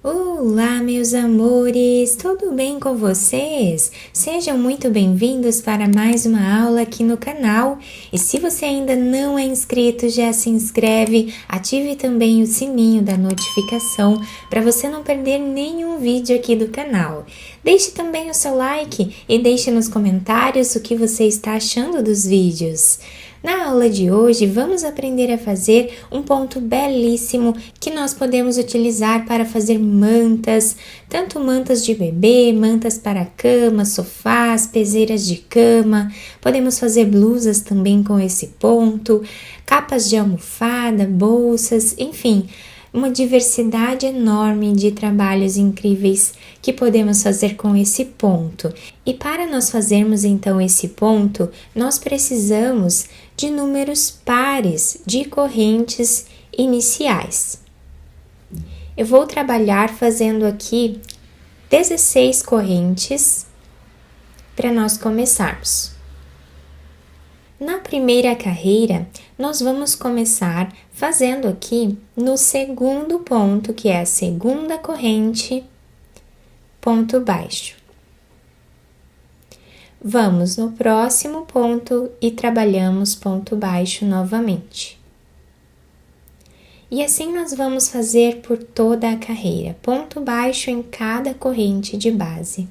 Olá, meus amores! Tudo bem com vocês? Sejam muito bem-vindos para mais uma aula aqui no canal. E se você ainda não é inscrito, já se inscreve, ative também o sininho da notificação para você não perder nenhum vídeo aqui do canal. Deixe também o seu like e deixe nos comentários o que você está achando dos vídeos. Na aula de hoje, vamos aprender a fazer um ponto belíssimo que nós podemos utilizar para fazer mantas, tanto mantas de bebê, mantas para cama, sofás, peseiras de cama. Podemos fazer blusas também com esse ponto, capas de almofada, bolsas, enfim, uma diversidade enorme de trabalhos incríveis que podemos fazer com esse ponto. E para nós fazermos então esse ponto, nós precisamos de números pares de correntes iniciais. Eu vou trabalhar fazendo aqui 16 correntes para nós começarmos. Na primeira carreira, nós vamos começar fazendo aqui no segundo ponto, que é a segunda corrente, ponto baixo. Vamos no próximo ponto e trabalhamos ponto baixo novamente. E assim nós vamos fazer por toda a carreira, ponto baixo em cada corrente de base.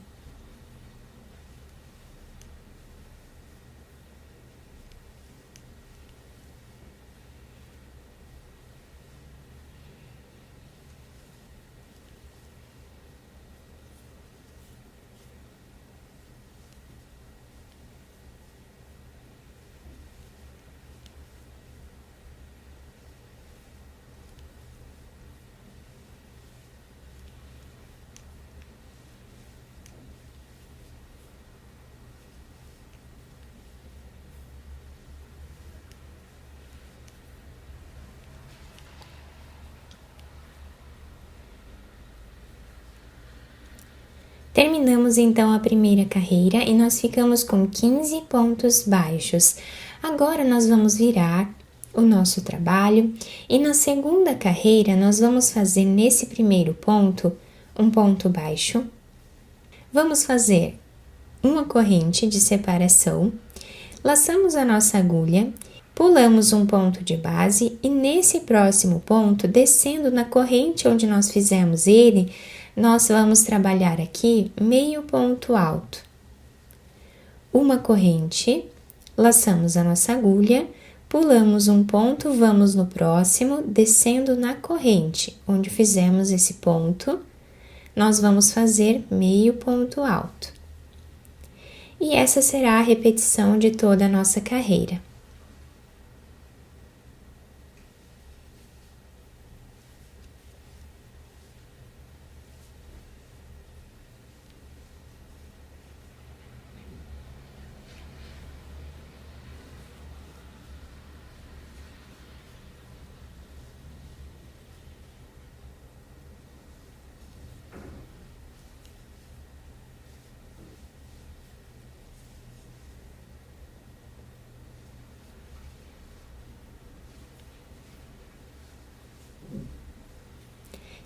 Terminamos então a primeira carreira e nós ficamos com 15 pontos baixos. Agora nós vamos virar o nosso trabalho e na segunda carreira nós vamos fazer nesse primeiro ponto um ponto baixo. Vamos fazer uma corrente de separação, laçamos a nossa agulha, pulamos um ponto de base e nesse próximo ponto, descendo na corrente onde nós fizemos ele, nós vamos trabalhar aqui meio ponto alto. Uma corrente, laçamos a nossa agulha, pulamos um ponto, vamos no próximo, descendo na corrente onde fizemos esse ponto, nós vamos fazer meio ponto alto. E essa será a repetição de toda a nossa carreira.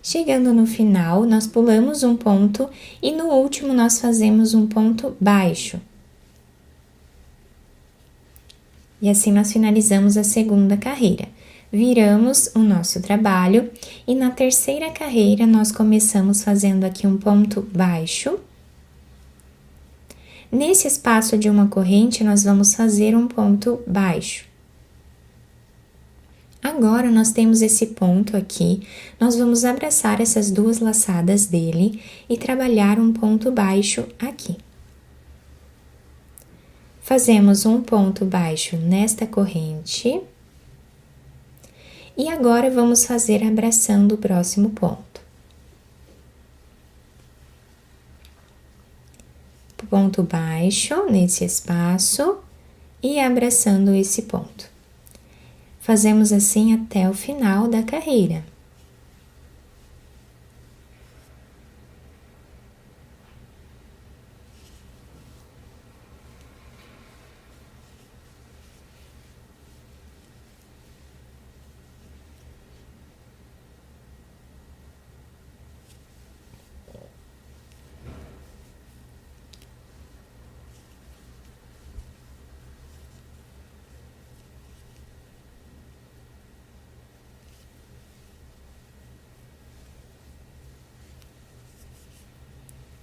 Chegando no final, nós pulamos um ponto e no último nós fazemos um ponto baixo. E assim nós finalizamos a segunda carreira. Viramos o nosso trabalho e na terceira carreira nós começamos fazendo aqui um ponto baixo. Nesse espaço de uma corrente, nós vamos fazer um ponto baixo. Agora, nós temos esse ponto aqui, nós vamos abraçar essas duas laçadas dele e trabalhar um ponto baixo aqui. Fazemos um ponto baixo nesta corrente. E agora, vamos fazer abraçando o próximo ponto. Ponto baixo nesse espaço e abraçando esse ponto. Fazemos assim até o final da carreira.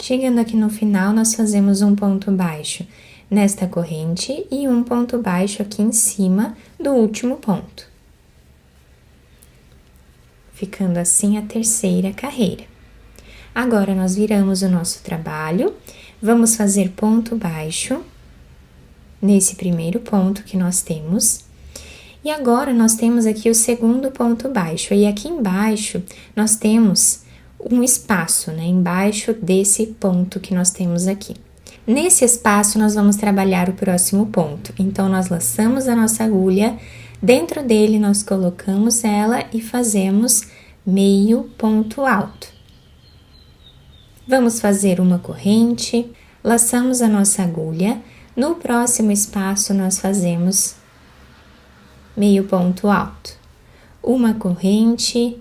Chegando aqui no final, nós fazemos um ponto baixo nesta corrente e um ponto baixo aqui em cima do último ponto. Ficando assim a terceira carreira. Agora, nós viramos o nosso trabalho, vamos fazer ponto baixo nesse primeiro ponto que nós temos. E agora, nós temos aqui o segundo ponto baixo, e aqui embaixo nós temos um espaço, né, embaixo desse ponto que nós temos aqui. Nesse espaço, nós vamos trabalhar o próximo ponto. Então, nós laçamos a nossa agulha, dentro dele nós colocamos ela e fazemos meio ponto alto. Vamos fazer uma corrente, laçamos a nossa agulha, no próximo espaço nós fazemos meio ponto alto, uma corrente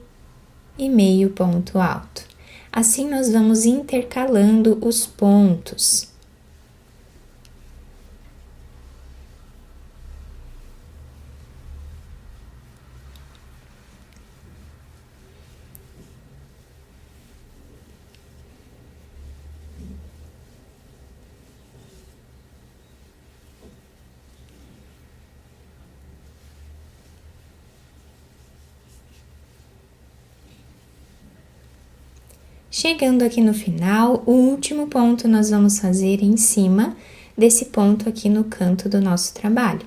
e meio ponto alto. Assim, nós vamos intercalando os pontos. Chegando aqui no final, o último ponto nós vamos fazer em cima desse ponto aqui no canto do nosso trabalho.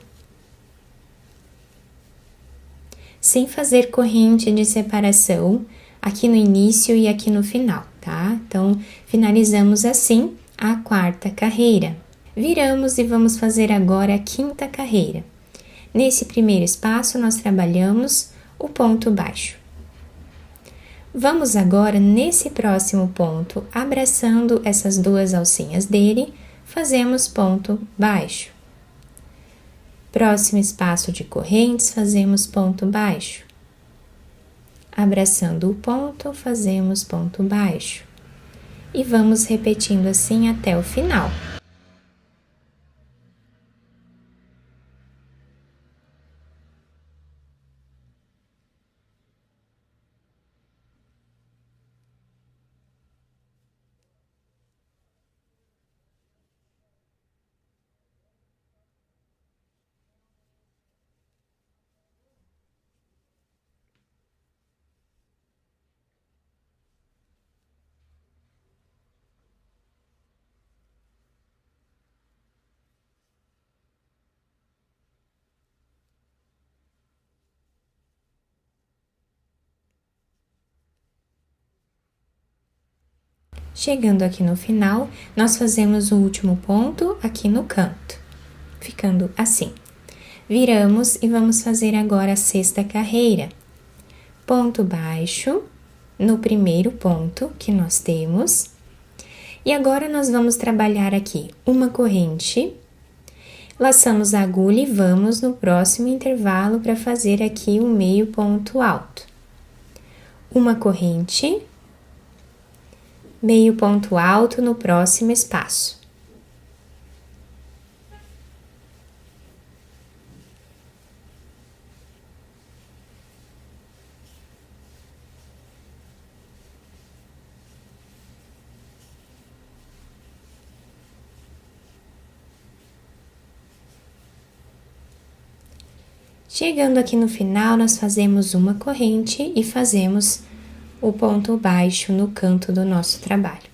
Sem fazer corrente de separação aqui no início e aqui no final, tá? Então, finalizamos assim a quarta carreira. Viramos e vamos fazer agora a quinta carreira. Nesse primeiro espaço, nós trabalhamos o ponto baixo. Vamos agora, nesse próximo ponto, abraçando essas duas alcinhas dele, fazemos ponto baixo. Próximo espaço de correntes, fazemos ponto baixo. Abraçando o ponto, fazemos ponto baixo. E vamos repetindo assim até o final. Chegando aqui no final, nós fazemos o último ponto aqui no canto, ficando assim. Viramos e vamos fazer agora a sexta carreira. Ponto baixo no primeiro ponto que nós temos. E agora nós vamos trabalhar aqui uma corrente, laçamos a agulha e vamos no próximo intervalo para fazer aqui um meio ponto alto. Uma corrente, meio ponto alto no próximo espaço. Chegando aqui no final, nós fazemos uma corrente e fazemos o ponto baixo no canto do nosso trabalho.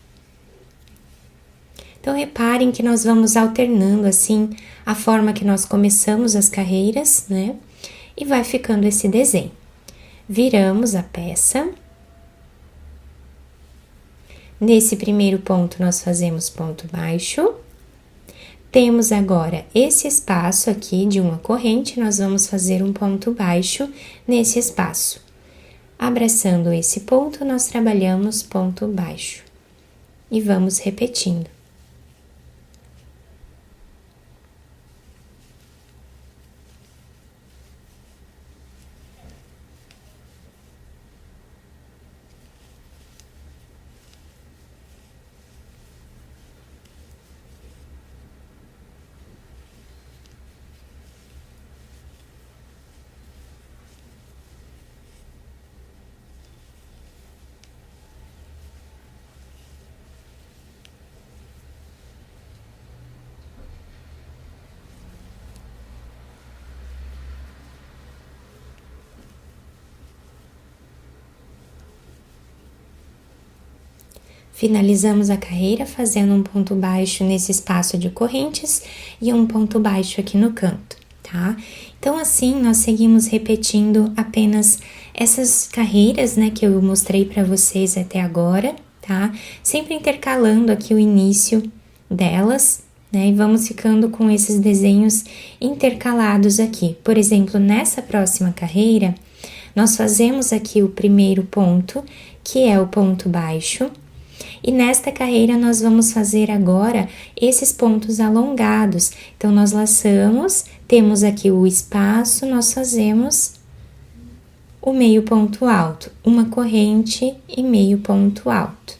Então, reparem que nós vamos alternando assim a forma que nós começamos as carreiras, né? E vai ficando esse desenho. Viramos a peça. Nesse primeiro ponto, nós fazemos ponto baixo. Temos agora esse espaço aqui de uma corrente, nós vamos fazer um ponto baixo nesse espaço. Abraçando esse ponto, nós trabalhamos ponto baixo e vamos repetindo. Finalizamos a carreira fazendo um ponto baixo nesse espaço de correntes e um ponto baixo aqui no canto, tá? Então, assim, nós seguimos repetindo apenas essas carreiras, né, que eu mostrei para vocês até agora, tá? Sempre intercalando aqui o início delas, né? E vamos ficando com esses desenhos intercalados aqui. Por exemplo, nessa próxima carreira, nós fazemos aqui o primeiro ponto, que é o ponto baixo, e nesta carreira nós vamos fazer agora esses pontos alongados. Então, nós laçamos, temos aqui o espaço, nós fazemos o meio ponto alto, uma corrente e meio ponto alto.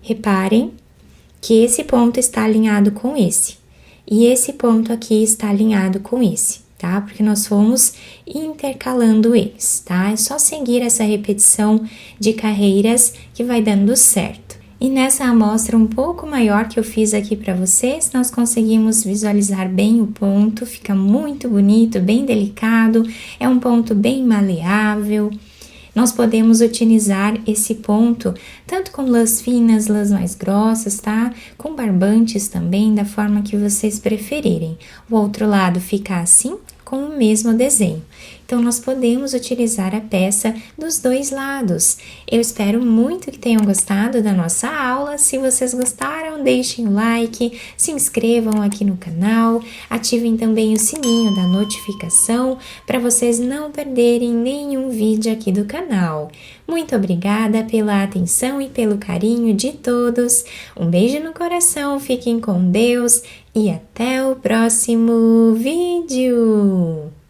Reparem que esse ponto está alinhado com esse, e esse ponto aqui está alinhado com esse, tá? Porque nós fomos intercalando eles, tá? É só seguir essa repetição de carreiras que vai dando certo. E nessa amostra um pouco maior que eu fiz aqui para vocês, nós conseguimos visualizar bem o ponto, fica muito bonito, bem delicado, é um ponto bem maleável. Nós podemos utilizar esse ponto tanto com lãs finas, lãs mais grossas, tá? Com barbantes também, da forma que vocês preferirem. O outro lado fica assim, com o mesmo desenho. Então, nós podemos utilizar a peça dos dois lados. Eu espero muito que tenham gostado da nossa aula. Se vocês gostaram, deixem o like, se inscrevam aqui no canal, ativem também o sininho da notificação para vocês não perderem nenhum vídeo aqui do canal. Muito obrigada pela atenção e pelo carinho de todos. Um beijo no coração, fiquem com Deus e até o próximo vídeo!